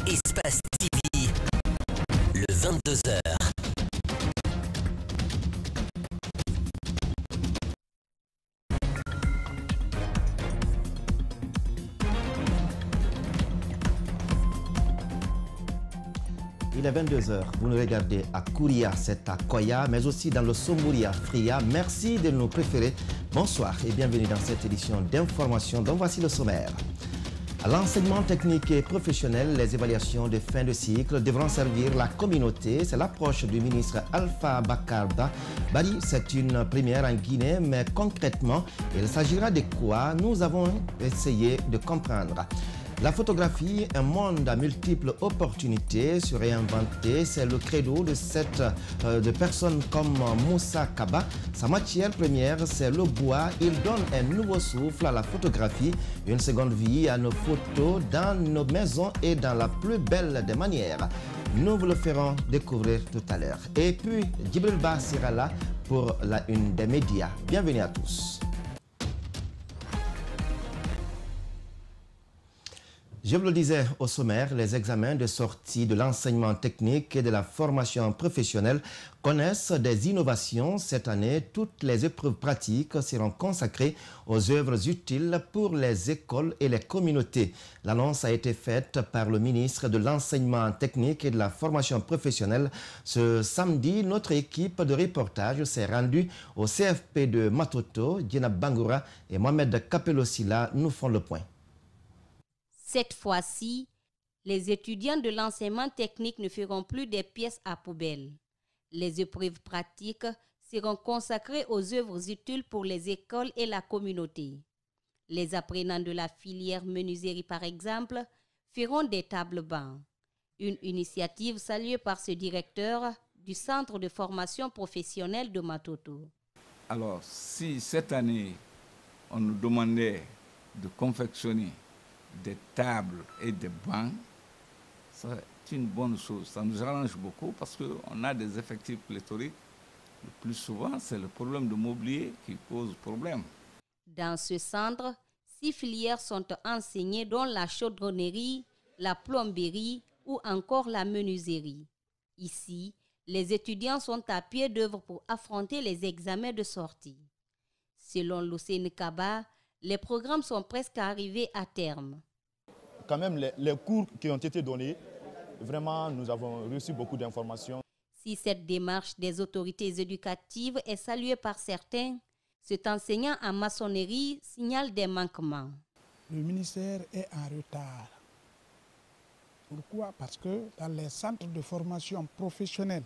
Espace TV, le 22h. Il est 22h, vous nous regardez à Kouria, c'est à Koya, mais aussi dans le Somouria Fria. Merci de nous préférer. Bonsoir et bienvenue dans cette édition d'information dont voici le sommaire. À l'enseignement technique et professionnel, les évaluations de fin de cycle devront servir la communauté. C'est l'approche du ministre Alpha Bakarda Bari. C'est une première en Guinée, mais concrètement, il s'agira de quoi? Nous avons essayé de comprendre. La photographie, un monde à multiples opportunités, se réinventer, c'est le credo de personnes comme Moussa Kaba. Sa matière première, c'est le bois. Il donne un nouveau souffle à la photographie, une seconde vie à nos photos dans nos maisons et dans la plus belle des manières. Nous vous le ferons découvrir tout à l'heure. Et puis, Djibril Ba sera là pour la une des médias. Bienvenue à tous. Je vous le disais au sommaire, les examens de sortie de l'enseignement technique et de la formation professionnelle connaissent des innovations. Cette année, toutes les épreuves pratiques seront consacrées aux œuvres utiles pour les écoles et les communautés. L'annonce a été faite par le ministre de l'enseignement technique et de la formation professionnelle. Ce samedi, notre équipe de reportage s'est rendue au CFP de Matoto. Djena Bangoura et Mohamed Kapelosila nous font le point. Cette fois-ci, les étudiants de l'enseignement technique ne feront plus des pièces à poubelle. Les épreuves pratiques seront consacrées aux œuvres utiles pour les écoles et la communauté. Les apprenants de la filière menuiserie, par exemple, feront des tables-bancs. Une initiative saluée par ce directeur du Centre de formation professionnelle de Matoto. Alors, si cette année, on nous demandait de confectionner des tables et des bancs, c'est une bonne chose. Ça nous arrange beaucoup parce qu'on a des effectifs pléthoriques. Le plus souvent, c'est le problème de mobilier qui pose problème. Dans ce centre, 6 filières sont enseignées, dont la chaudronnerie, la plomberie ou encore la menuiserie. Ici, les étudiants sont à pied d'œuvre pour affronter les examens de sortie. Selon Lucene Kaba, les programmes sont presque arrivés à terme. Quand même, les cours qui ont été donnés, vraiment, nous avons reçu beaucoup d'informations. Si cette démarche des autorités éducatives est saluée par certains, cet enseignant en maçonnerie signale des manquements. Le ministère est en retard. Pourquoi? Parce que dans les centres de formation professionnelle,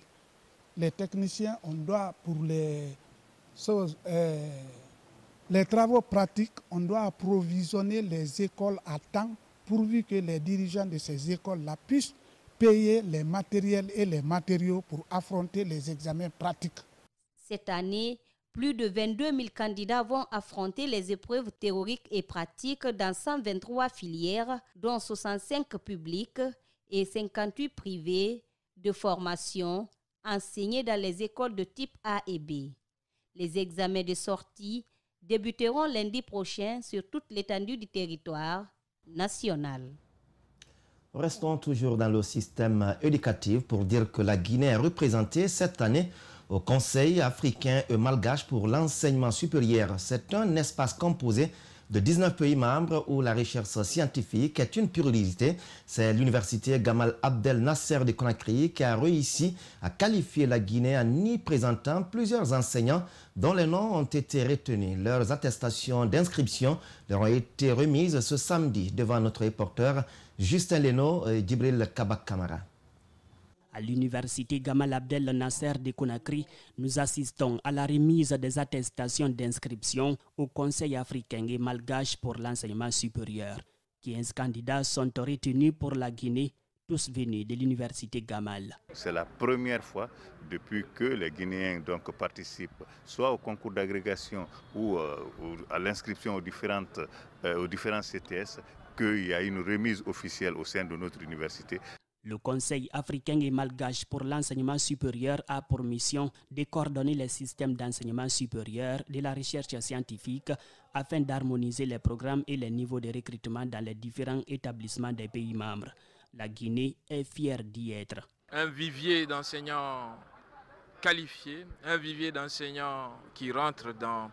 les techniciens, on doit, pour les travaux pratiques, on doit approvisionner les écoles à temps, pourvu que les dirigeants de ces écoles-là puissent payer les matériels et les matériaux pour affronter les examens pratiques. Cette année, plus de 22 000 candidats vont affronter les épreuves théoriques et pratiques dans 123 filières, dont 65 publiques et 58 privées de formation enseignées dans les écoles de type A et B. Les examens de sortie débuteront lundi prochain sur toute l'étendue du territoire national. Restons toujours dans le système éducatif pour dire que la Guinée est représentée cette année au Conseil africain et malgache pour l'enseignement supérieur. C'est un espace composé de 19 pays membres où la recherche scientifique est une priorité. C'est l'université Gamal Abdel Nasser de Conakry qui a réussi à qualifier la Guinée en y présentant plusieurs enseignants dont les noms ont été retenus. Leurs attestations d'inscription leur ont été remises ce samedi devant notre reporter Justin Leno et Djibril Kabak-Kamara. À l'université Gamal Abdel Nasser de Conakry, nous assistons à la remise des attestations d'inscription au Conseil africain et malgache pour l'enseignement supérieur. 15 candidats sont retenus pour la Guinée, tous venus de l'université Gamal. C'est la première fois depuis que les Guinéens participent soit au concours d'agrégation ou à l'inscription aux différents CTS qu'il y a une remise officielle au sein de notre université. Le Conseil africain et malgache pour l'enseignement supérieur a pour mission de coordonner les systèmes d'enseignement supérieur de la recherche scientifique afin d'harmoniser les programmes et les niveaux de recrutement dans les différents établissements des pays membres. La Guinée est fière d'y être. Un vivier d'enseignants qualifiés, un vivier d'enseignants qui rentrent dans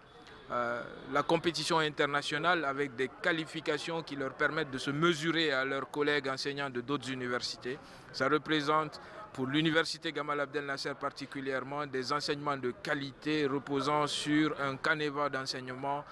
la compétition internationale avec des qualifications qui leur permettent de se mesurer à leurs collègues enseignants de d'autres universités. Ça représente pour l'université Gamal Abdel Nasser particulièrement des enseignements de qualité reposant sur un canevas d'enseignement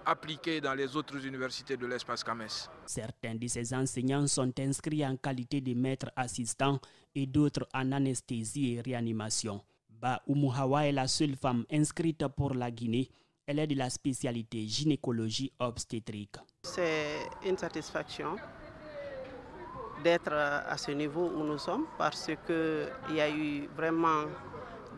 appliqué dans les autres universités de l'espace CAMES. Certains de ces enseignants sont inscrits en qualité de maîtres assistants et d'autres en anesthésie et réanimation. Ba Oumouhawa est la seule femme inscrite pour la Guinée. Elle est de la spécialité gynécologie obstétrique. C'est une satisfaction d'être à ce niveau où nous sommes parce qu'il y a eu vraiment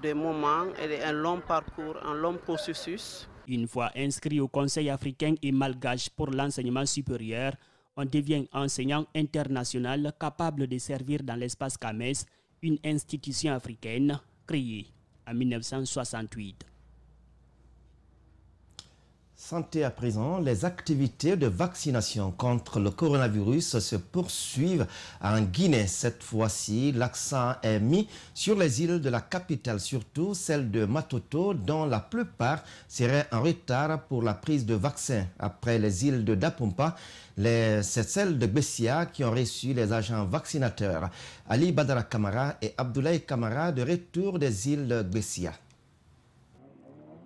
des moments et un long parcours, un long processus. Une fois inscrit au Conseil africain et malgache pour l'enseignement supérieur, on devient enseignant international capable de servir dans l'espace CAMES, une institution africaine créée en 1968. Santé à présent, les activités de vaccination contre le coronavirus se poursuivent en Guinée. Cette fois-ci, l'accent est mis sur les îles de la capitale, surtout celle de Matoto, dont la plupart seraient en retard pour la prise de vaccin. Après les îles de Dapompa, c'est celles de Bessia qui ont reçu les agents vaccinateurs. Ali Badara Kamara et Abdoulaye Kamara de retour des îles de Bessia.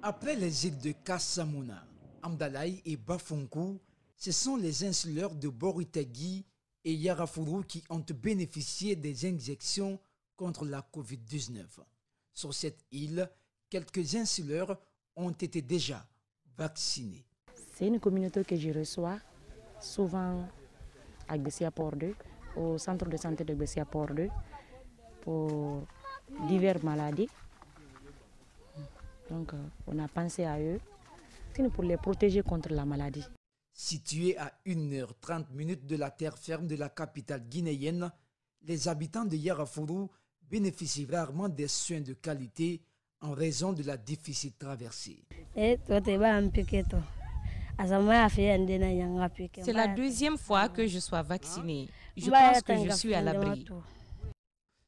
Après les îles de Kassamouna, Amdalaï et Bafonkou, ce sont les insulaires de Boritagui et Yarafuru qui ont bénéficié des injections contre la COVID-19. Sur cette île, quelques insulaires ont été déjà vaccinés. C'est une communauté que je reçois souvent à Bessia Port 2, au centre de santé de Bessia Port 2, pour diverses maladies. Donc, on a pensé à eux pour les protéger contre la maladie. Situé à 1h30 de la terre ferme de la capitale guinéenne, les habitants de Yarafuru bénéficient rarement des soins de qualité en raison de la difficile traversée. C'est la deuxième fois que je sois vaccinée. Je pense que je suis à l'abri.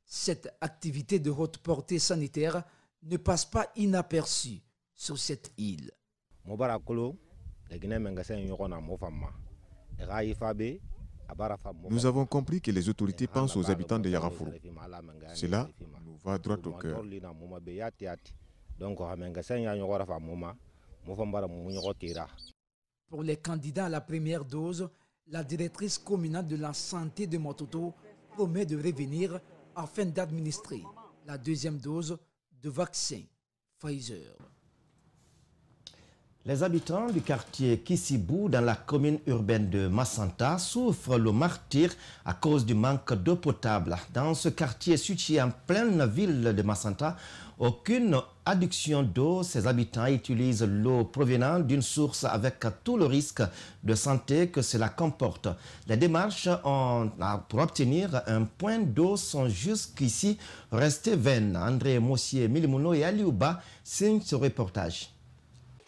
Cette activité de haute portée sanitaire ne passe pas inaperçue sur cette île. Nous avons compris que les autorités pensent aux habitants de Yarafuru. Cela nous va droit au cœur. Pour les candidats à la première dose, la directrice communale de la santé de Matoto promet de revenir afin d'administrer la deuxième dose de vaccin Pfizer. Les habitants du quartier Kissibou, dans la commune urbaine de Massanta, souffrent le martyre à cause du manque d'eau potable. Dans ce quartier situé en pleine ville de Massanta, aucune adduction d'eau. Ces habitants utilisent l'eau provenant d'une source avec tout le risque de santé que cela comporte. Les démarches pour obtenir un point d'eau sont jusqu'ici restées vaines. André Mossier, Milimouno et Aliouba signent ce reportage.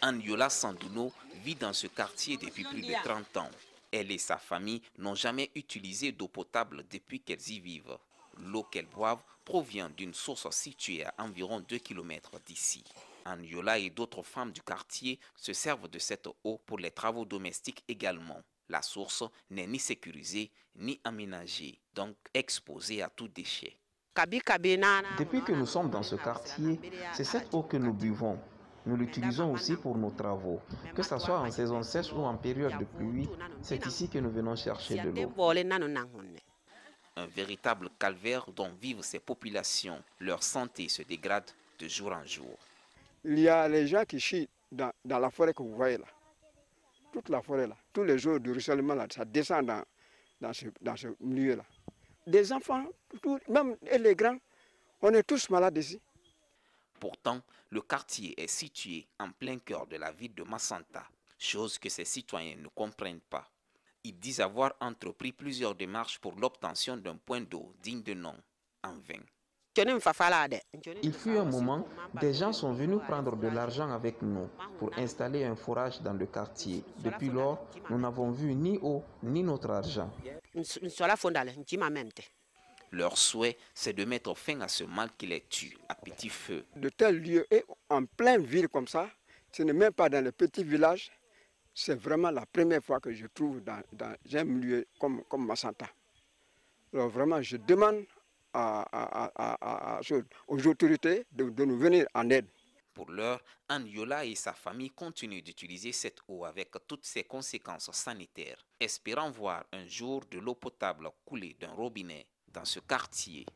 Anyola Sandouno vit dans ce quartier depuis plus de 30 ans. Elle et sa famille n'ont jamais utilisé d'eau potable depuis qu'elles y vivent. L'eau qu'elles boivent provient d'une source située à environ 2 km d'ici. Anyola et d'autres femmes du quartier se servent de cette eau pour les travaux domestiques également. La source n'est ni sécurisée ni aménagée, donc exposée à tout déchet. Depuis que nous sommes dans ce quartier, c'est cette eau que nous buvons. Nous l'utilisons aussi pour nos travaux. Que ce soit en saison sèche ou en période de pluie, c'est ici que nous venons chercher de l'eau. Un véritable calvaire dont vivent ces populations. Leur santé se dégrade de jour en jour. Il y a les gens qui chient dans la forêt que vous voyez là. Toute la forêt là. Tous les jours du ruissellement là, ça descend dans ce milieu là. Des enfants, même les grands, on est tous malades ici. Pourtant, le quartier est situé en plein cœur de la ville de Massanta, chose que ces citoyens ne comprennent pas. Ils disent avoir entrepris plusieurs démarches pour l'obtention d'un point d'eau digne de nom, en vain. Il fut un moment, des gens sont venus prendre de l'argent avec nous pour installer un forage dans le quartier. Depuis lors, nous n'avons vu ni eau ni notre argent. Leur souhait, c'est de mettre fin à ce mal qui les tue à petit feu. De tels lieux, et en pleine ville comme ça, ce n'est même pas dans les petits villages, c'est vraiment la première fois que je trouve dans un lieu comme Massanta. Alors vraiment, je demande aux autorités de nous venir en aide. Pour l'heure, Anne-Yola et sa famille continuent d'utiliser cette eau avec toutes ses conséquences sanitaires, espérant voir un jour de l'eau potable couler d'un robinet dans ce quartier.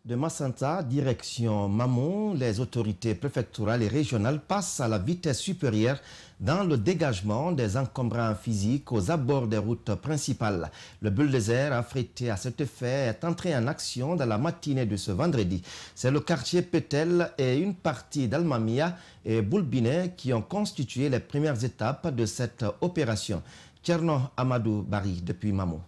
De Massanta, direction Mamon, les autorités préfectorales et régionales passent à la vitesse supérieure dans le dégagement des encombrants physiques aux abords des routes principales. Le bulldozer affrété à cet effet est entré en action dans la matinée de ce vendredi. C'est le quartier Petel et une partie d'Almamia et Boulbinet qui ont constitué les premières étapes de cette opération. Tcherno Amadou Bari depuis Mamon.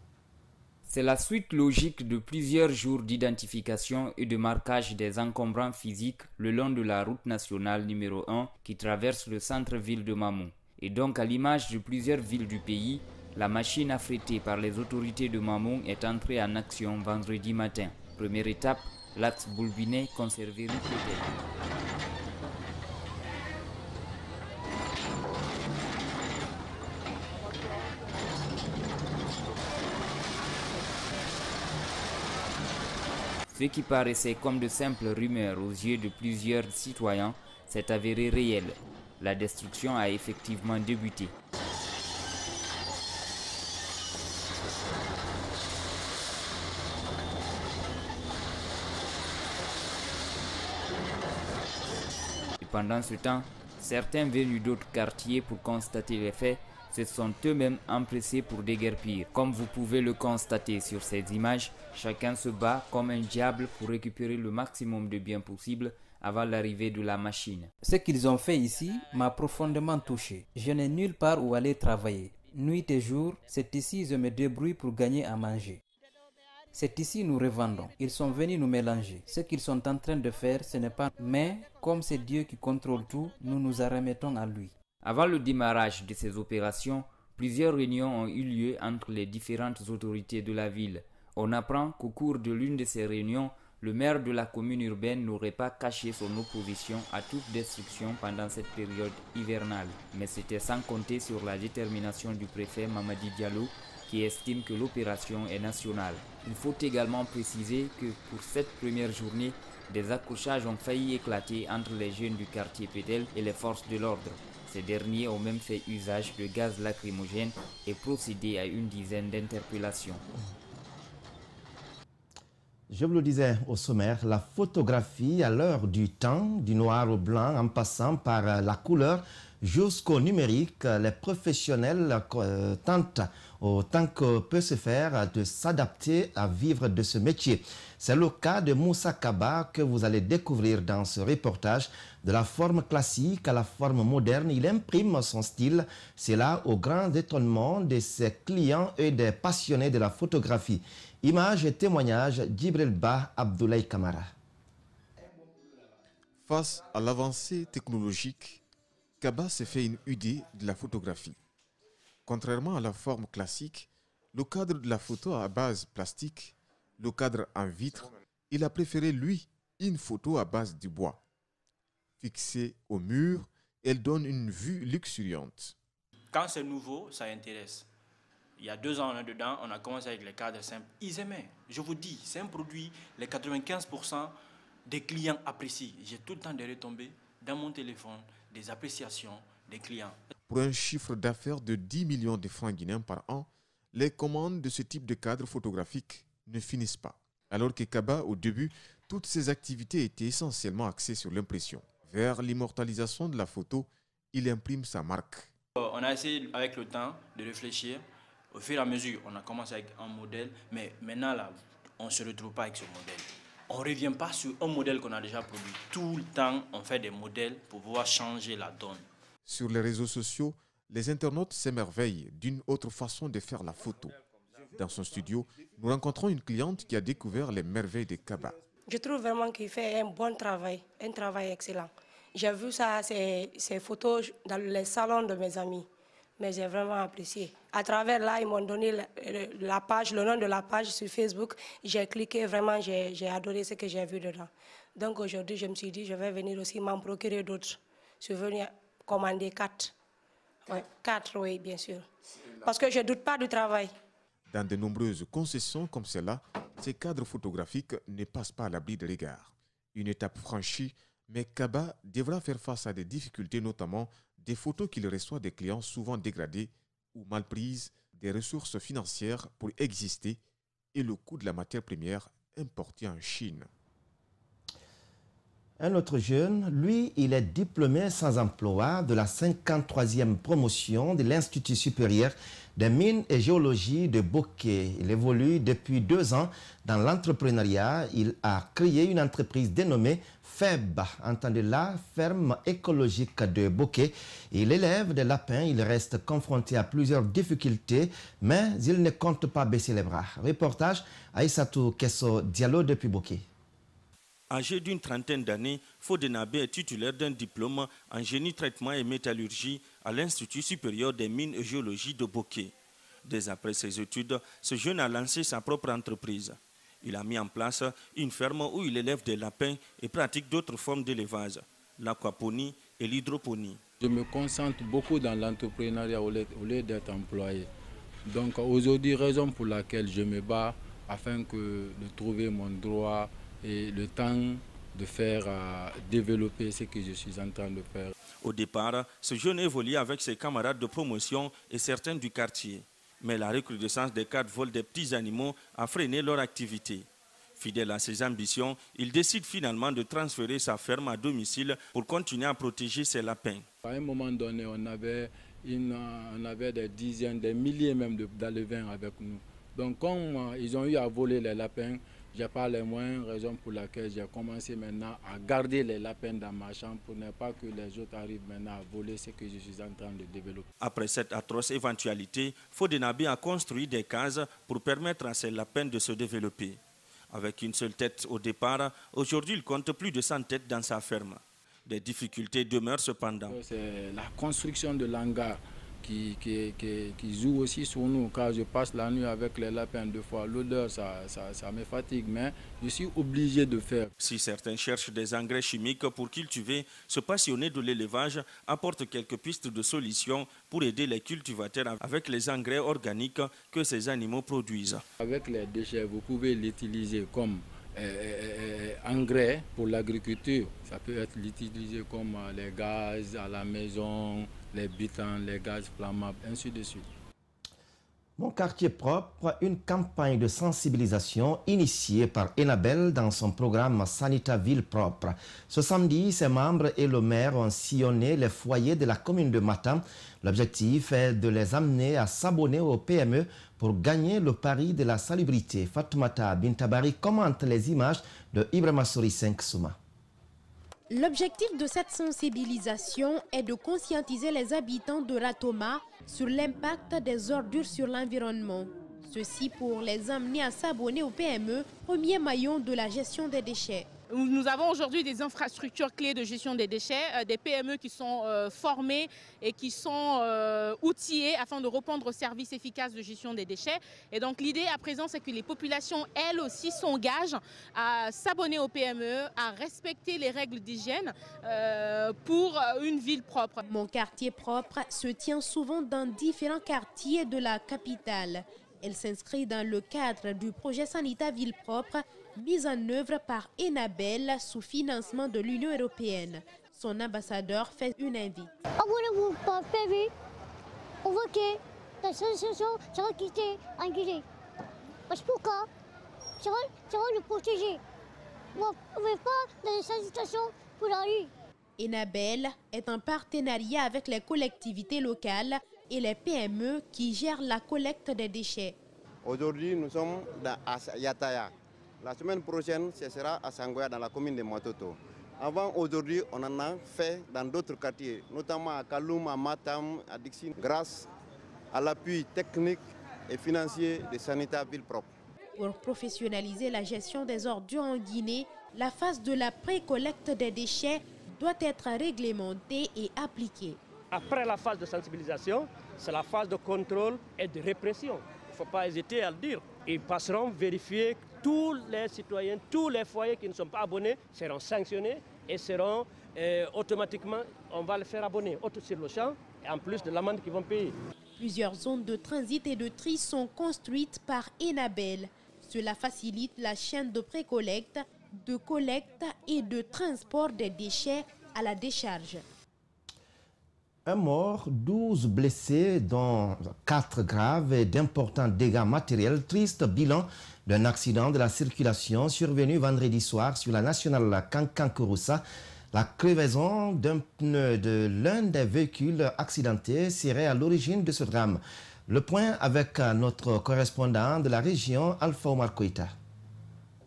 C'est la suite logique de plusieurs jours d'identification et de marquage des encombrants physiques le long de la route nationale numéro 1 qui traverse le centre-ville de Mamon. Et donc, à l'image de plusieurs villes du pays, la machine affrétée par les autorités de Mamon est entrée en action vendredi matin. Première étape, l'axe Boulbinet conservé rue Pétel. Ce qui paraissait comme de simples rumeurs aux yeux de plusieurs citoyens s'est avéré réel. La destruction a effectivement débuté. Et pendant ce temps, certains venus d'autres quartiers pour constater les faits se sont eux-mêmes empressés pour déguerpir. Comme vous pouvez le constater sur ces images, chacun se bat comme un diable pour récupérer le maximum de biens possible avant l'arrivée de la machine. Ce qu'ils ont fait ici m'a profondément touché. Je n'ai nulle part où aller travailler. Nuit et jour, c'est ici que je me débrouille pour gagner à manger. C'est ici nous revendons. Ils sont venus nous mélanger. Ce qu'ils sont en train de faire, ce n'est pas... Mais, comme c'est Dieu qui contrôle tout, nous nous en remettons à lui. Avant le démarrage de ces opérations, plusieurs réunions ont eu lieu entre les différentes autorités de la ville. On apprend qu'au cours de l'une de ces réunions, le maire de la commune urbaine n'aurait pas caché son opposition à toute destruction pendant cette période hivernale. Mais c'était sans compter sur la détermination du préfet Mamadi Diallo qui estime que l'opération est nationale. Il faut également préciser que pour cette première journée, des accrochages ont failli éclater entre les jeunes du quartier Pétel et les forces de l'ordre. Ces derniers ont même fait usage de gaz lacrymogène et procédé à une dizaine d'interpellations. Je vous le disais au sommaire, la photographie à l'heure du temps, du noir au blanc en passant par la couleur jusqu'au numérique, les professionnels tentent autant que peut se faire de s'adapter à vivre de ce métier. C'est le cas de Moussa Kaba que vous allez découvrir dans ce reportage. De la forme classique à la forme moderne, il imprime son style. C'est là au grand étonnement de ses clients et des passionnés de la photographie. Images et témoignages d'Ibril Ba Abdoulaye Kamara. Face à l'avancée technologique, Kaba s'est fait une idée de la photographie. Contrairement à la forme classique, le cadre de la photo à base plastique, le cadre en vitre, il a préféré, lui, une photo à base de bois. Fixée au mur, elle donne une vue luxuriante. Quand c'est nouveau, ça intéresse. Il y a 2 ans là-dedans, on a commencé avec les cadres simples. Ils aimaient. Je vous dis, c'est un produit, les 95% des clients apprécient. J'ai tout le temps des retombées dans mon téléphone, des appréciations des clients. Pour un chiffre d'affaires de 10 millions de francs guinéens par an, les commandes de ce type de cadre photographique ne finissent pas. Alors que Kaba, au début, toutes ses activités étaient essentiellement axées sur l'impression. Vers l'immortalisation de la photo, il imprime sa marque. On a essayé avec le temps de réfléchir. Au fur et à mesure, on a commencé avec un modèle, mais maintenant, là, on ne se retrouve pas avec ce modèle. On ne revient pas sur un modèle qu'on a déjà produit. Tout le temps, on fait des modèles pour pouvoir changer la donne. Sur les réseaux sociaux, les internautes s'émerveillent d'une autre façon de faire la photo. Dans son studio, nous rencontrons une cliente qui a découvert les merveilles de Kaba. Je trouve vraiment qu'il fait un bon travail, un travail excellent. J'ai vu ça, ces photos dans les salons de mes amis, mais j'ai vraiment apprécié. À travers là, ils m'ont donné la page, le nom de la page sur Facebook. J'ai cliqué, vraiment, j'ai adoré ce que j'ai vu dedans. Donc aujourd'hui, je me suis dit, je vais venir aussi m'en procurer d'autres. Je suis venue commander 4. Ouais, 4, oui, bien sûr. Parce que je ne doute pas du travail. Dans de nombreuses concessions comme celle-là, ces cadres photographiques ne passent pas à l'abri de l'égard. Une étape franchie, mais Kaba devra faire face à des difficultés, notamment des photos qu'il reçoit des clients souvent dégradés ou mal prises, des ressources financières pour exister et le coût de la matière première importée en Chine. Un autre jeune, lui, il est diplômé sans emploi de la 53e promotion de l'Institut supérieur des mines et géologie de Bokeh. Il évolue depuis 2 ans dans l'entrepreneuriat. Il a créé une entreprise dénommée FEB, entendez la ferme écologique de Bokeh. Il élève des lapins, il reste confronté à plusieurs difficultés, mais il ne compte pas baisser les bras. Reportage Aïssatou Kesso Diallo depuis Bokeh. Âgé d'une trentaine d'années, Fodenabé est titulaire d'un diplôme en génie, traitement et métallurgie à l'Institut supérieur des mines et géologie de Bokeh. Dès après ses études, ce jeune a lancé sa propre entreprise. Il a mis en place une ferme où il élève des lapins et pratique d'autres formes d'élevage, l'aquaponie et l'hydroponie. Je me concentre beaucoup dans l'entrepreneuriat au lieu d'être employé. Donc aujourd'hui, raison pour laquelle je me bats afin de trouver mon droit et le temps de faire développer ce que je suis en train de faire. Au départ, ce jeune évolue avec ses camarades de promotion et certains du quartier. Mais la recrudescence des cas de vol des petits animaux a freiné leur activité. Fidèle à ses ambitions, il décide finalement de transférer sa ferme à domicile pour continuer à protéger ses lapins. À un moment donné, on avait des dizaines, des milliers même d'alevins avec nous. Donc quand ils ont eu à voler les lapins, je n'ai pas les moyens, raison pour laquelle j'ai commencé maintenant à garder les lapins dans ma chambre pour ne pas que les autres arrivent maintenant à voler ce que je suis en train de développer. Après cette atroce éventualité, Fodenabé a construit des cases pour permettre à ces lapins de se développer. Avec une seule tête au départ, aujourd'hui il compte plus de 100 têtes dans sa ferme. Des difficultés demeurent cependant. C'est la construction de l'hangar qui joue aussi sur nous, car je passe la nuit avec les lapins 2 fois. L'odeur, ça me fatigue, mais je suis obligé de faire. Si certains cherchent des engrais chimiques pour cultiver, ce passionné de l'élevage apporte quelques pistes de solutions pour aider les cultivateurs avec les engrais organiques que ces animaux produisent. Avec les déchets, vous pouvez l'utiliser comme engrais pour l'agriculture. Ça peut être utilisé comme les gaz à la maison, les butans, les gaz flammables, ainsi de suite. Mon quartier propre, une campagne de sensibilisation initiée par Enabel dans son programme Sanita Ville Propre. Ce samedi, ses membres et le maire ont sillonné les foyers de la commune de Matam. L'objectif est de les amener à s'abonner au PME pour gagner le pari de la salubrité. Fatoumata Bintabari commente les images de Ibrahima Souri 5 Souma. L'objectif de cette sensibilisation est de conscientiser les habitants de Ratoma sur l'impact des ordures sur l'environnement. Ceci pour les amener à s'abonner au PME, premier maillon de la gestion des déchets. Nous avons aujourd'hui des infrastructures clés de gestion des déchets, des PME qui sont formées et qui sont outillées afin de répondre aux services efficaces de gestion des déchets. Et donc l'idée à présent, c'est que les populations, elles aussi, s'engagent à s'abonner aux PME, à respecter les règles d'hygiène pour une ville propre. Mon quartier propre se tient souvent dans différents quartiers de la capitale. Elle s'inscrit dans le cadre du projet Sanita Ville Propre, mise en œuvre par Enabel sous financement de l'Union européenne. Son ambassadeur fait une invite. Abonnez-vous par PV. On voit que la situation sera quittée en Guinée. Parce que pourquoi ça va le protéger. On ne met pas dans cette situation pour la rue. Enabel est en partenariat avec les collectivités locales et les PME qui gèrent la collecte des déchets. Aujourd'hui, nous sommes à Yataya. La semaine prochaine, ce sera à Sangoya, dans la commune de Matoto. Avant, aujourd'hui, on en a fait dans d'autres quartiers, notamment à Kaloum, à Matam, à Dixine. Grâce à l'appui technique et financier de Sanita Ville Propre. Pour professionnaliser la gestion des ordures en Guinée, la phase de la pré-collecte des déchets doit être réglementée et appliquée. Après la phase de sensibilisation, c'est la phase de contrôle et de répression. Il ne faut pas hésiter à le dire. Ils passeront vérifier tous les citoyens, tous les foyers qui ne sont pas abonnés seront sanctionnés et seront automatiquement, on va les faire abonner sur le champ, et en plus de l'amende qu'ils vont payer. Plusieurs zones de transit et de tri sont construites par Enabel. Cela facilite la chaîne de pré-collecte, de collecte et de transport des déchets à la décharge. Un mort, 12 blessés, dont 4 graves et d'importants dégâts matériels. Triste bilan d'un accident de la circulation survenu vendredi soir sur la nationale Kankan-Kouroussa. La crevaison d'un pneu de l'un des véhicules accidentés serait à l'origine de ce drame. Le point avec notre correspondant de la région, Alpha Omar Koïta.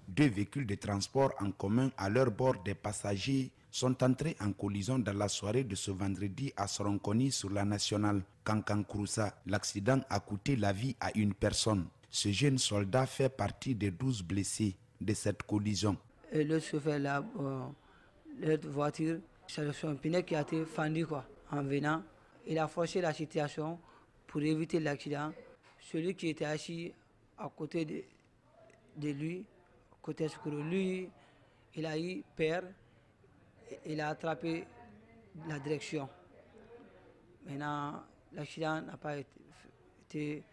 2 véhicules de transport en commun à leur bord des passagers sont entrés en collision dans la soirée de ce vendredi à Soronkoni sur la nationale Kankan-Kouroussa. L'accident a coûté la vie à une personne. Ce jeune soldat fait partie des 12 blessés de cette collision. Et le chauffeur là, l'autre voiture, c'est son pneu qui a été fendu en venant. Il a forcé la situation pour éviter l'accident. Celui qui était assis à côté de lui, côté secours, lui, il a eu peur. Il a attrapé la direction. Maintenant, l'accident n'a pas été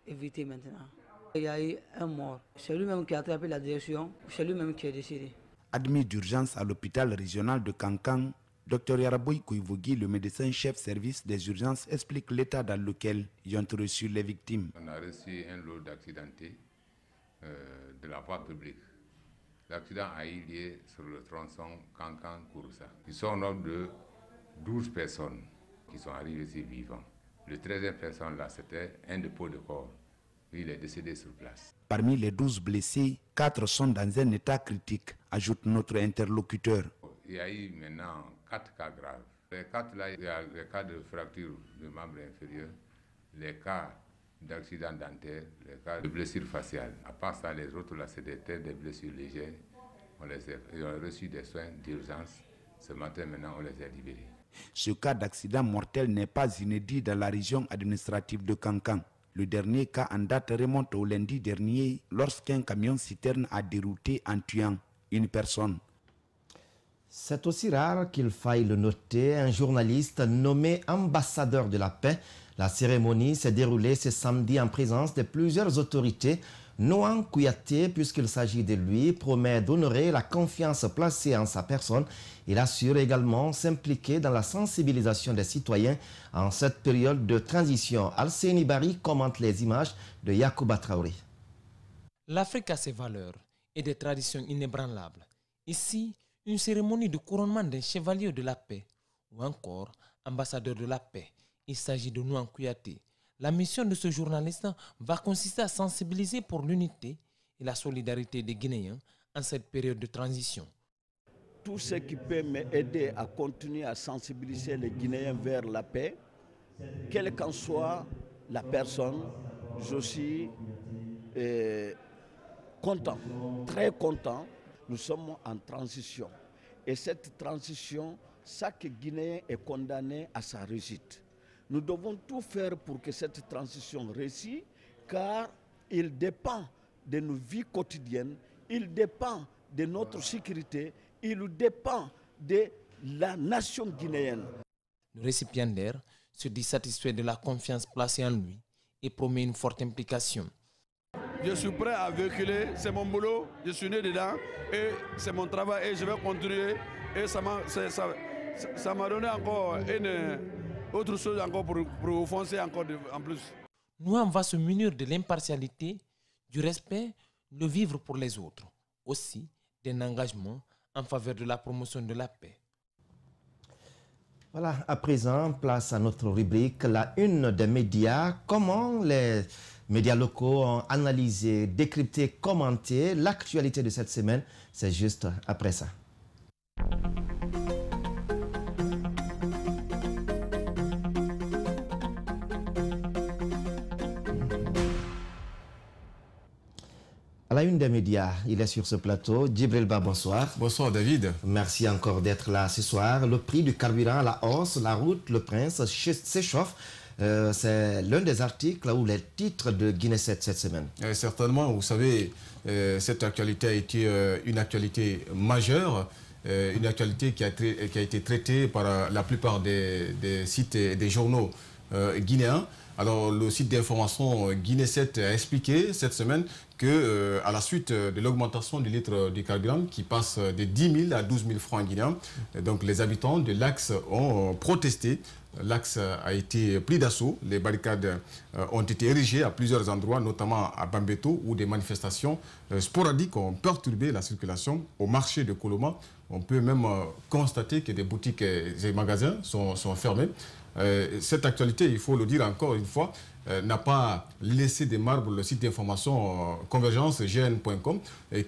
évité maintenant. Il y a eu un mort. C'est lui-même qui a attrapé la direction, c'est lui-même qui est décédé. Admis d'urgence à l'hôpital régional de Kankan, Dr Yaraboui Kouivogui, le médecin-chef service des urgences, explique l'état dans lequel ils ont reçu les victimes. On a reçu un lot d'accidentés de la voie publique. L'accident a eu lieu sur le tronçon Kankan-Kouroussa. Ils sont au nombre de 12 personnes qui sont arrivées ici vivants. Le 13e personne là, c'était un dépôt de corps. Il est décédé sur place. Parmi les 12 blessés, 4 sont dans un état critique, ajoute notre interlocuteur. Il y a eu maintenant 4 cas graves. Les 4 là, il y a les cas de fracture du membre inférieur, les cas d'accident dentaire, les cas de blessures faciales. À part ça, les autres là, c'est des blessures légères. Ils ont reçu des soins d'urgence. Ce matin, maintenant, on les a libérés. Ce cas d'accident mortel n'est pas inédit dans la région administrative de Kankan. Le dernier cas en date remonte au lundi dernier lorsqu'un camion-citerne a dérouté en tuant une personne. C'est aussi rare qu'il faille le noter, un journaliste nommé ambassadeur de la paix. La cérémonie s'est déroulée ce samedi en présence de plusieurs autorités. Noan Kouyaté, puisqu'il s'agit de lui, promet d'honorer la confiance placée en sa personne. Il assure également s'impliquer dans la sensibilisation des citoyens en cette période de transition. Alcéni Bari commente les images de Yacouba Traoré. L'Afrique a ses valeurs et des traditions inébranlables. Ici, une cérémonie de couronnement d'un chevalier de la paix ou encore ambassadeur de la paix. Il s'agit de Noan Kouyaté. La mission de ce journaliste va consister à sensibiliser pour l'unité et la solidarité des Guinéens en cette période de transition. Tout ce qui peut m'aider à continuer à sensibiliser les Guinéens vers la paix, quelle qu'en soit la personne, je suis content, très content. Nous sommes en transition. Et cette transition, chaque Guinéen est condamné à sa réussite. Nous devons tout faire pour que cette transition réussisse, car il dépend de nos vies quotidiennes, il dépend de notre sécurité, il dépend de la nation guinéenne. Le récipiendaire se dit satisfait de la confiance placée en lui et promet une forte implication. Je suis prêt à véhiculer, c'est mon boulot, je suis né dedans et c'est mon travail et je vais continuer. Et ça m'a donné encore une autre chose encore pour foncer encore en plus. Noan va se munir de l'impartialité, du respect, le vivre pour les autres. Aussi d'un engagement en faveur de la promotion de la paix. Voilà, à présent, place à notre rubrique, la une des médias. Comment les médias locaux ont analysé, décrypté, commenté l'actualité de cette semaine. C'est juste après ça. À la une des médias, il est sur ce plateau. Djibril Ba, bonsoir. Bonsoir David. Merci encore d'être là ce soir. Le prix du carburant à la hausse, la route, le prince s'échauffe. C'est l'un des articles ou les titres de Guinée 7 cette semaine. Certainement, vous savez, cette actualité a été une actualité majeure, une actualité qui a été traitée par la plupart des sites et des journaux guinéens. Alors, le site d'information Guinée 7 a expliqué cette semaine que, à la suite de l'augmentation du litre du carburant qui passe de 10 000 à 12 000 francs guinéens, donc les habitants de l'Axe ont protesté. L'Axe a été pris d'assaut. Les barricades ont été érigées à plusieurs endroits, notamment à Bambeto, où des manifestations sporadiques ont perturbé la circulation. Au marché de Koloma, on peut même constater que des boutiques et magasins sont fermés. Cette actualité, il faut le dire encore une fois, n'a pas laissé de marbre le site d'information convergence-gn.com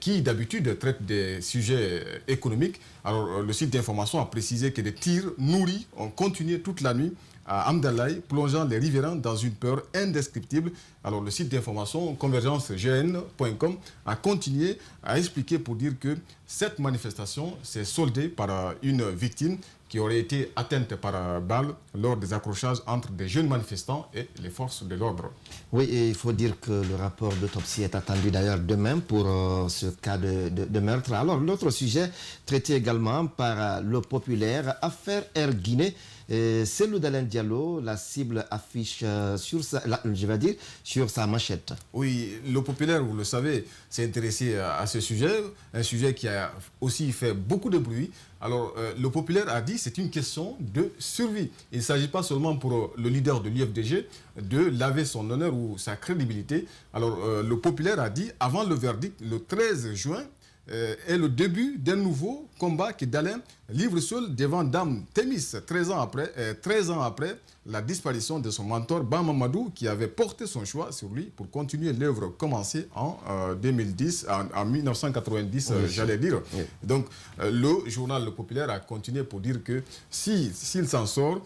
qui d'habitude traite des sujets économiques. Alors le site d'information a précisé que des tirs nourris ont continué toute la nuit à Amdalaï, plongeant les riverains dans une peur indescriptible. Alors le site d'information convergence-gn.com a continué à expliquer pour dire que cette manifestation s'est soldée par une victime qui aurait été atteinte par balle lors des accrochages entre des jeunes manifestants et les forces de l'ordre. Oui, et il faut dire que le rapport d'autopsie est attendu d'ailleurs demain pour ce cas de meurtre. Alors, l'autre sujet traité également par le populaire, affaire Air Guinée. Cellou Dalein Diallo, la cible affiche sur sa manchette. Oui, le populaire, vous le savez, s'est intéressé à ce sujet, un sujet qui a aussi fait beaucoup de bruit. Alors, le populaire a dit que c'est une question de survie. Il ne s'agit pas seulement pour le leader de l'UFDG de laver son honneur ou sa crédibilité. Alors, le populaire a dit, avant le verdict, le 13 juin, est le début d'un nouveau combat que Dalein livre seul devant Dame Témis, 13 ans après la disparition de son mentor Ban Mamadou, qui avait porté son choix sur lui pour continuer l'œuvre commencée en 1990, oui, j'allais dire. Oui. Donc, le journal Le Populaire a continué pour dire que s'il s'en sort,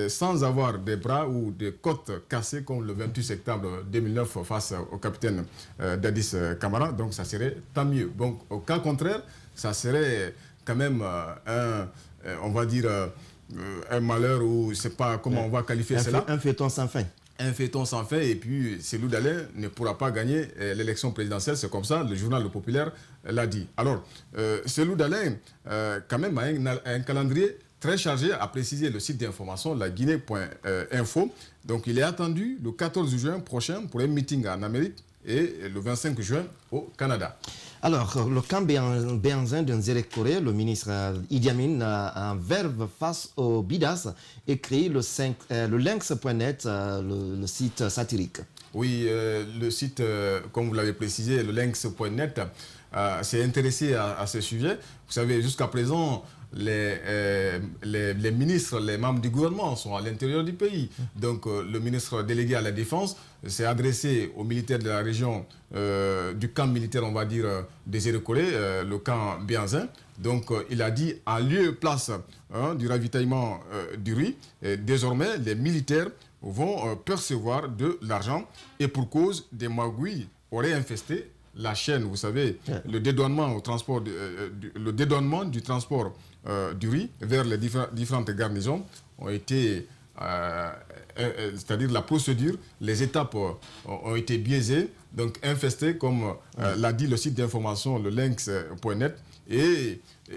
sans avoir des bras ou des côtes cassées comme le 28 septembre 2009 face au capitaine Dadis Camara, donc ça serait tant mieux. Donc, au cas contraire, ça serait quand même on va dire, un malheur, ou je ne sais pas comment on va qualifier cela. Un feuilleton sans fin. Un feuilleton sans fin, et puis Cellou Dalein ne pourra pas gagner l'élection présidentielle, c'est comme ça, le journal Le Populaire l'a dit. Alors, Cellou Dalein, quand même, a un calendrier très chargé, a précisé le site d'information, la Guinée.info. Donc, il est attendu le 14 juin prochain pour un meeting en Amérique et le 25 juin au Canada. Alors, le camp béanzin de Nzérékoré, le ministre Idi Amin, en verve face au Bidas, écrit le lynx.net, le site satirique. Oui, le site, comme vous l'avez précisé, le lynx.net, s'est intéressé à ce sujet. Vous savez, jusqu'à présent, les ministres, les membres du gouvernement sont à l'intérieur du pays. Donc, le ministre délégué à la Défense s'est adressé aux militaires de la région du camp militaire, on va dire, des Érékolé, le camp Bianzin. Donc, il a dit, en lieu et place du ravitaillement du riz, désormais, les militaires vont percevoir de l'argent, et pour cause, des magouilles auraient infesté la chaîne, vous savez, le dédouanement du transport du riz vers les différentes garnisons ont été, c'est-à-dire la procédure, les étapes ont été biaisées, donc infestées, comme l'a dit le site d'information, le lynx.net.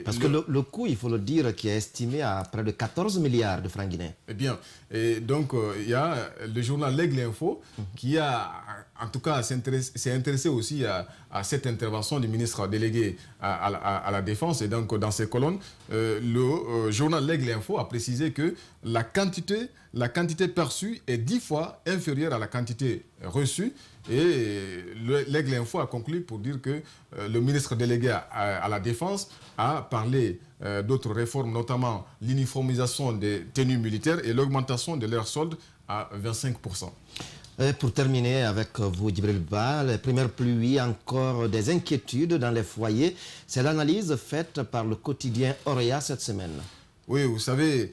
Parce que le coût, il faut le dire, qui est estimé à près de 14 milliards de francs guinéens. Eh bien, et donc il y a le journal L'Aigle Info qui a, en tout cas, s'est intéressé aussi à cette intervention du ministre délégué à la Défense. Et donc, dans ses colonnes, le journal L'Aigle Info a précisé que la quantité perçue est 10 fois inférieure à la quantité reçue. Et l'Aigle Info a conclu pour dire que le ministre délégué à la Défense a parlé d'autres réformes, notamment l'uniformisation des tenues militaires et l'augmentation de leur solde à 25%. Pour terminer avec vous, Djibril Ba, les premières pluies, encore des inquiétudes dans les foyers. C'est l'analyse faite par le quotidien Auréa cette semaine. Oui, vous savez,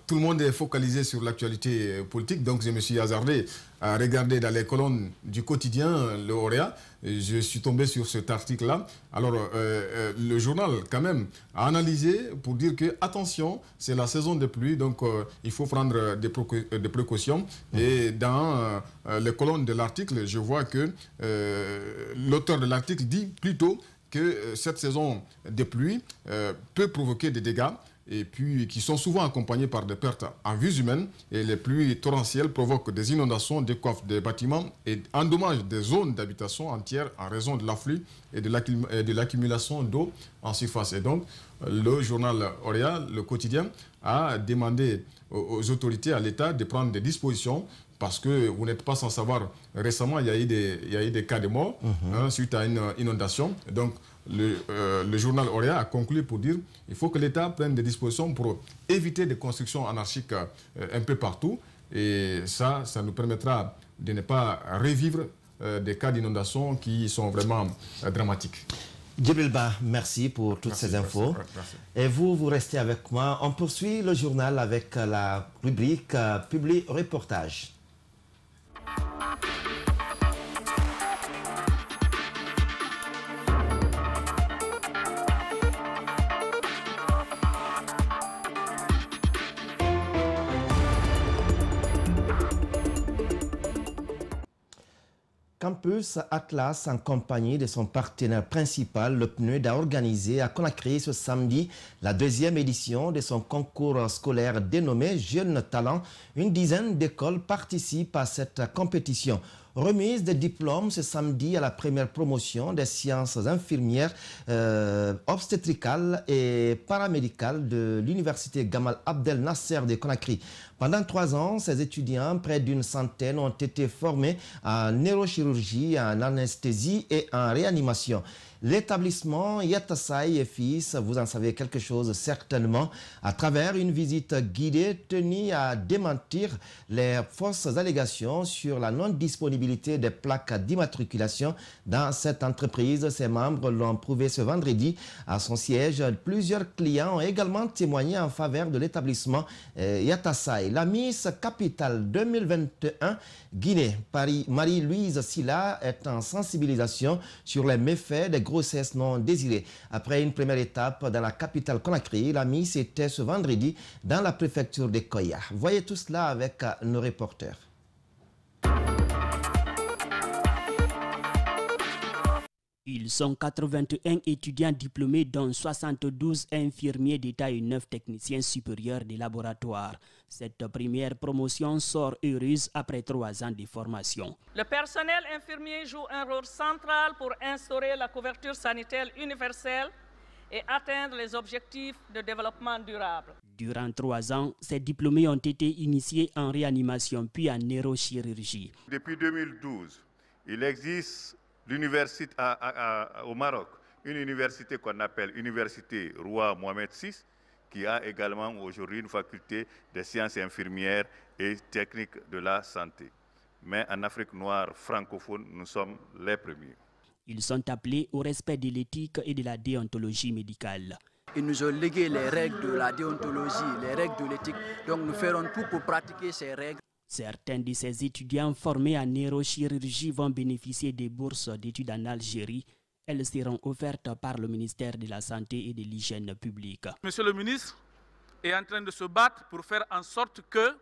tout le monde est focalisé sur l'actualité politique, donc je me suis hasardé à regarder dans les colonnes du quotidien, le Auréa. Je suis tombé sur cet article-là. Alors, le journal, quand même, a analysé pour dire que, attention, c'est la saison des pluies, donc il faut prendre des précautions. Et dans les colonnes de l'article, je vois que l'auteur de l'article dit plutôt que cette saison des pluies peut provoquer des dégâts, et puis qui sont souvent accompagnés par des pertes en vies humaines. Et les pluies torrentielles provoquent des inondations, décoiffent des bâtiments et endommagent des zones d'habitation entières en raison de l'afflux et de l'accumulation d'eau en surface. Et donc, le journal Auréa, le quotidien, a demandé aux autorités, à l'État, de prendre des dispositions, parce que vous n'êtes pas sans savoir, récemment, il y a eu des cas de mort suite à une inondation. Donc, le journal Auréa a conclu pour dire qu'il faut que l'État prenne des dispositions pour éviter des constructions anarchiques un peu partout. Et ça nous permettra de ne pas revivre des cas d'inondation qui sont vraiment dramatiques. Djibril Ba, merci pour toutes ces infos. Merci. Et vous restez avec moi. On poursuit le journal avec la rubrique Publi Reportage. Campus Atlas, en compagnie de son partenaire principal, le PNUD, a organisé à Conakry ce samedi la 2e édition de son concours scolaire dénommé Jeunes Talents. Une dizaine d'écoles participent à cette compétition. Remise des diplômes ce samedi à la première promotion des sciences infirmières, obstétricales et paramédicales de l'université Gamal Abdel Nasser de Conakry. Pendant 3 ans, ces étudiants, près d'une centaine, ont été formés en neurochirurgie, en anesthésie et en réanimation. L'établissement Yatasai et Fils, vous en savez quelque chose certainement, à travers une visite guidée tenue à démentir les fausses allégations sur la non-disponibilité des plaques d'immatriculation dans cette entreprise. Ses membres l'ont prouvé ce vendredi à son siège. Plusieurs clients ont également témoigné en faveur de l'établissement Yatasai. La Miss Capitale 2021 Guinée, Marie-Louise Silla, est en sensibilisation sur les méfaits des grossesses non désirées. Après une première étape dans la capitale Conakry, la Miss était ce vendredi dans la préfecture de Koya. Voyez tout cela avec nos reporters. Ils sont 81 étudiants diplômés, dont 72 infirmiers d'État et 9 techniciens supérieurs des laboratoires. Cette première promotion sort heureuse après 3 ans de formation. Le personnel infirmier joue un rôle central pour instaurer la couverture sanitaire universelle et atteindre les objectifs de développement durable. Durant 3 ans, ces diplômés ont été initiés en réanimation puis en neurochirurgie. Depuis 2012, il existe l'université au Maroc, une université qu'on appelle Université Roi Mohamed VI, qui a également aujourd'hui une faculté de sciences infirmières et techniques de la santé. Mais en Afrique noire francophone, nous sommes les premiers. Ils sont appelés au respect de l'éthique et de la déontologie médicale. Ils nous ont légué les règles de la déontologie, les règles de l'éthique. Donc nous ferons tout pour pratiquer ces règles. Certains de ces étudiants formés en neurochirurgie vont bénéficier des bourses d'études en Algérie. Elles seront offertes par le ministère de la Santé et de l'Hygiène publique. Monsieur le ministre est en train de se battre pour faire en sorte que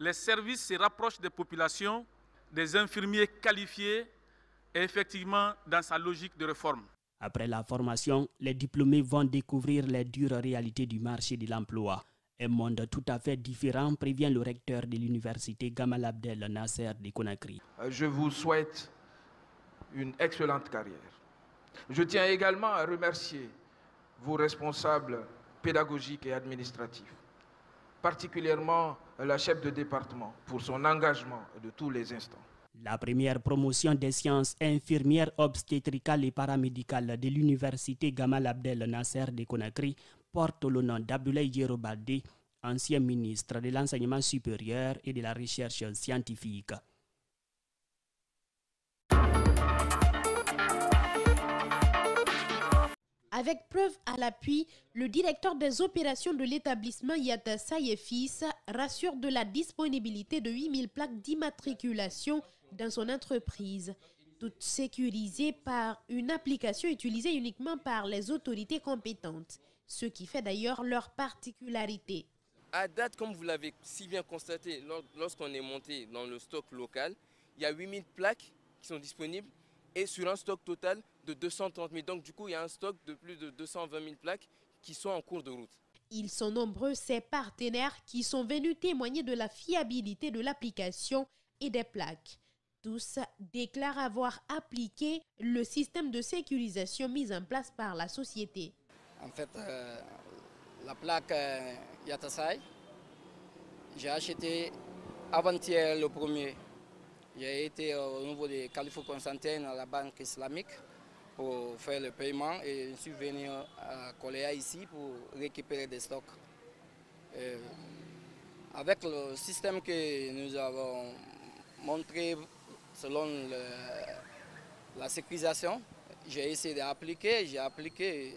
les services se rapprochent des populations, des infirmiers qualifiés et effectivement dans sa logique de réforme. Après la formation, les diplômés vont découvrir les dures réalités du marché de l'emploi. Un monde tout à fait différent, prévient le recteur de l'université Gamal Abdel Nasser de Conakry. Je vous souhaite une excellente carrière. Je tiens également à remercier vos responsables pédagogiques et administratifs, particulièrement la chef de département pour son engagement de tous les instants. La première promotion des sciences infirmières, obstétricales et paramédicales de l'université Gamal Abdel Nasser de Conakry porte le nom d'Abdoulaye Diéro Baldé, ancien ministre de l'enseignement supérieur et de la recherche scientifique. Avec preuve à l'appui, le directeur des opérations de l'établissement Yatassaye et Fils rassure de la disponibilité de 8000 plaques d'immatriculation dans son entreprise, toutes sécurisées par une application utilisée uniquement par les autorités compétentes, ce qui fait d'ailleurs leur particularité. À date, comme vous l'avez si bien constaté, lorsqu'on est monté dans le stock local, il y a 8000 plaques qui sont disponibles et sur un stock total de 230 000. Donc du coup, il y a un stock de plus de 220 000 plaques qui sont en cours de route. Ils sont nombreux, ces partenaires qui sont venus témoigner de la fiabilité de l'application et des plaques. Tous déclarent avoir appliqué le système de sécurisation mis en place par la société. En fait, la plaque Yatassaye, j'ai acheté avant-hier le premier. J'ai été au niveau de Califo Constantin à la banque islamique pour faire le paiement et je suis venu à Koléa ici pour récupérer des stocks. Avec le système que nous avons montré selon la sécurisation, j'ai essayé d'appliquer, j'ai appliqué,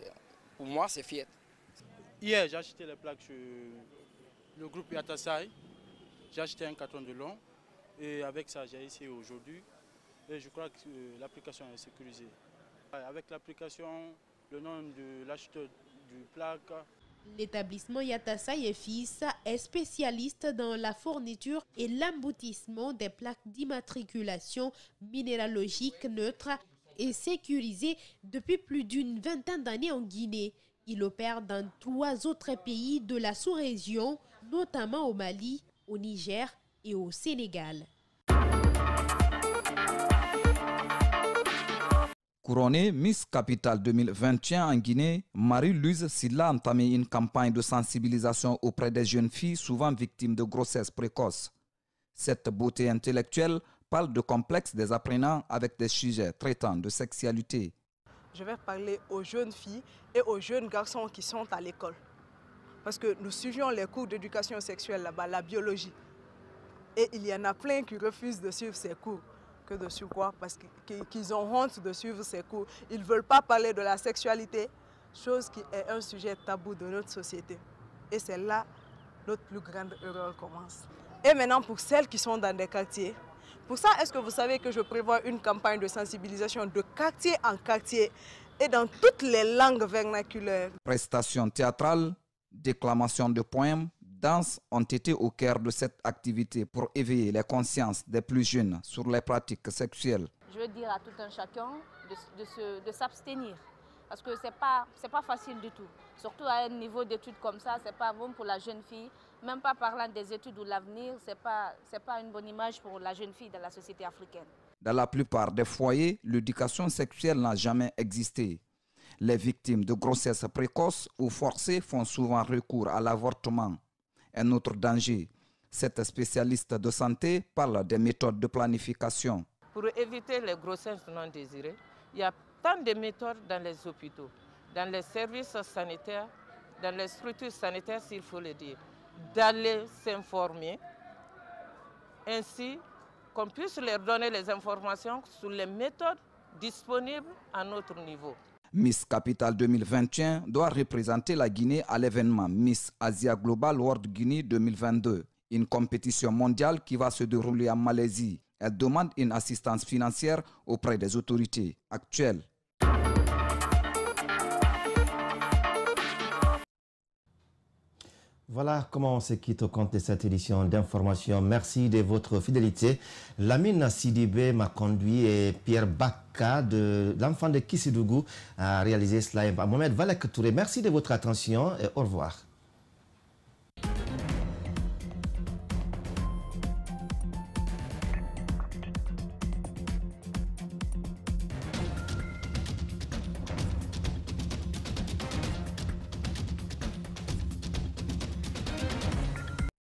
pour moi c'est fier. Hier j'ai acheté les plaques sur le groupe Yatassaye, j'ai acheté un carton de long et avec ça j'ai essayé aujourd'hui et je crois que l'application est sécurisée. Avec l'application, le nom de l'acheteur du plaque. L'établissement Yatassaye et Fils est spécialiste dans la fourniture et l'emboutissement des plaques d'immatriculation minéralogique neutres et sécurisées depuis plus d'une vingtaine d'années en Guinée. Il opère dans 3 autres pays de la sous-région, notamment au Mali, au Niger et au Sénégal. Couronnée Miss Capitale 2021 en Guinée, Marie-Louise Silla a entamé une campagne de sensibilisation auprès des jeunes filles souvent victimes de grossesses précoces. Cette beauté intellectuelle parle de complexes des apprenants avec des sujets traitant de sexualité. Je vais parler aux jeunes filles et aux jeunes garçons qui sont à l'école. Parce que nous suivions les cours d'éducation sexuelle là-bas, la biologie. Et il y en a plein qui refusent de suivre ces cours. Que de suivre quoi? Parce qu'ils ont honte de suivre ces cours. Ils ne veulent pas parler de la sexualité, chose qui est un sujet tabou de notre société. Et c'est là notre plus grande erreur commence. Et maintenant, pour celles qui sont dans des quartiers, pour ça, est-ce que vous savez que je prévois une campagne de sensibilisation de quartier en quartier et dans toutes les langues vernaculaires? Prestations théâtrales, déclamations de poèmes, danse ont été au cœur de cette activité pour éveiller les consciences des plus jeunes sur les pratiques sexuelles. Je veux dire à tout un chacun de s'abstenir. Parce que ce n'est pas facile du tout. Surtout à un niveau d'études comme ça, ce n'est pas bon pour la jeune fille. Même pas parlant des études ou de l'avenir, ce n'est pas une bonne image pour la jeune fille dans la société africaine. Dans la plupart des foyers, l'éducation sexuelle n'a jamais existé. Les victimes de grossesses précoces ou forcées font souvent recours à l'avortement. Un autre danger, cette spécialiste de santé parle des méthodes de planification. Pour éviter les grossesses non désirées, il y a tant de méthodes dans les hôpitaux, dans les services sanitaires, dans les structures sanitaires, s'il faut le dire, d'aller s'informer, ainsi qu'on puisse leur donner les informations sur les méthodes disponibles à notre niveau. Miss Capitale 2021 doit représenter la Guinée à l'événement Miss Asia Global World Guinea 2022, une compétition mondiale qui va se dérouler en Malaisie. Elle demande une assistance financière auprès des autorités actuelles. Voilà comment on se quitte au compte de cette édition d'information. Merci de votre fidélité. Lamine Sidibé m'a conduit et Pierre Baka, l'enfant de Kissidougou, a réalisé cela. Mohamed Valek Touré, merci de votre attention et au revoir.